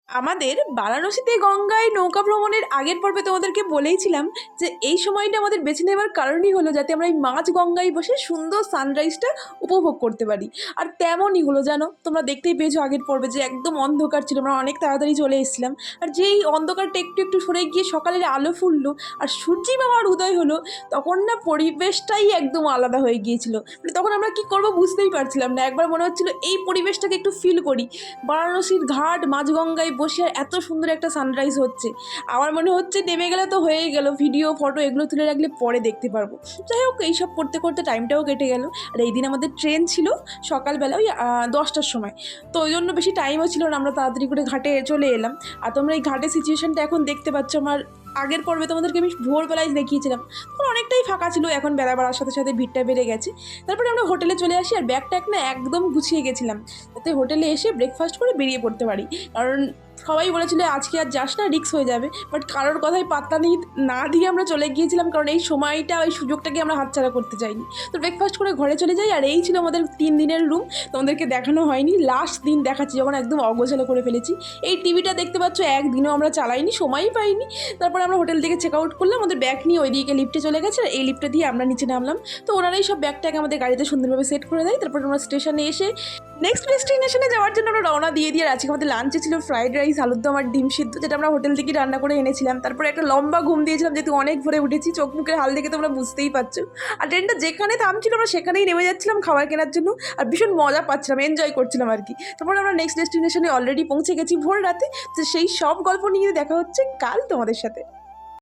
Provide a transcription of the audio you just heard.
আমাদের বারাণসীতে গঙ্গায় নৌকা ভ্রমণের আগের পর্বে তোমাদেরকে বলেইছিলাম যে এই সময়টা আমাদের বেছে নেওয়ার কারণই হলো যাতে আমরা এই মাঝ গঙ্গায় বসে সুন্দর সানরাইজটা উপভোগ করতে পারি। আর তেমনই হলো, জানো তোমরা দেখতেই পেয়েছো আগের পর্বে যে একদম অন্ধকার ছিল, আমরা অনেক তাড়াতাড়ি চলে এসেছিলাম। আর যেই অন্ধকারটা একটু একটু সরে গিয়ে সকালের আলো ফুটলো আর সূর্যি মামার উদয় হলো, তখন না পরিবেশটাই একদম আলাদা হয়ে গিয়েছিল। মানে তখন আমরা কি করবো বুঝতেই পারছিলাম না, একবার মনে হচ্ছিল এই পরিবেশটাকে একটু ফিল করি। বারাণসীর ঘাট মাঝগঙ্গায় বসে আর এত সুন্দর একটা সানরাইজ হচ্ছে, আমার মনে হচ্ছে নেমে গেলে তো হয়েই গেল, ভিডিও ফটো এগুলো তুলে রাখলে পরে দেখতে পারবো। যাই হোক, এইসব করতে করতে টাইমটাও কেটে গেল। আর এই দিন আমাদের ট্রেন ছিল সকালবেলা ওই 10টার সময়, তো ওই জন্য বেশি টাইমও ছিল না, আমরা তাড়াতাড়ি করে ঘাটে চলে এলাম। আর তোমরা এই ঘাটের সিচুয়েশনটা এখন দেখতে পাচ্ছ। আমার আগের পর্বে তোমাদেরকে আমি ভোরবেলায় দেখিয়েছিলাম, তখন অনেকটাই ফাঁকা ছিল, এখন বেলা বাড়ার সাথে সাথে ভিড়টা বেড়ে গেছে। তারপরে আমরা হোটেলে চলে আসি আর ব্যাগ ট্যাগ না একদম গুছিয়ে গেছিলাম, যাতে হোটেলে এসে ব্রেকফাস্ট করে বেরিয়ে পড়তে পারি। কারণ সবাই বলেছিল আজকে আর যাস না, রিস্ক হয়ে যাবে, বাট কারোর কথাই পাত্তা নেই না দিয়ে আমরা চলে গিয়েছিলাম, কারণ এই সময়টা ওই সুযোগটাকে আমরা হাতছাড়া করতে চাইনি। তো ব্রেকফাস্ট করে ঘরে চলে যাই। আর এই ছিল আমাদের 3 দিনের রুম, তোমাদেরকে দেখানো হয়নি, লাস্ট দিন দেখাচ্ছি যখন একদম অগোছালো করে ফেলেছি। এই টিভিটা দেখতে পাচ্ছ একদিনও আমরা চালাইনি, সময়ই পাইনি। তারপরে আমরা হোটেল থেকে চেক আউট করলাম, আমাদের ব্যাগ নিয়ে ওইদিকে লিফটে চলে গেছে, আর এই লিফটে দিয়ে আমরা নিচে নামলাম। তো ওনারাই সব ব্যাগটাকে আমাদের গাড়িতে সুন্দরভাবে সেট করে দেয়। তারপর আমরা স্টেশনে এসে নেক্সট ডেস্টিনেশনে যাওয়ার জন্য আমরা রওনা দিয়ে আজকে আমাদের লাঞ্চে ছিল ফ্রাইড রাইস, আলুর দম আর ডিম সিদ্ধ, যেটা আমরা হোটেল থেকে রান্না করে এনেছিলাম। তারপরে একটা লম্বা ঘুম দিয়েছিলাম, যেহেতু অনেক ভোরে উঠেছি, চোখ মুখের হাল দেখে তোমরা বুঝতেই পারছো। আর ট্রেনটা যেখানে থামছিল আমরা সেখানেই নেমে যাচ্ছিলাম খাবার কেনার জন্য, আর ভীষণ মজা পাচ্ছিলাম, এনজয় করছিলাম আর কি। তারপরে আমরা নেক্সট ডেস্টিনেশনে অলরেডি পৌঁছে গেছি ভোর রাতে। তো সেই সব গল্প নিয়ে দেখা হচ্ছে কাল তোমাদের সাথে।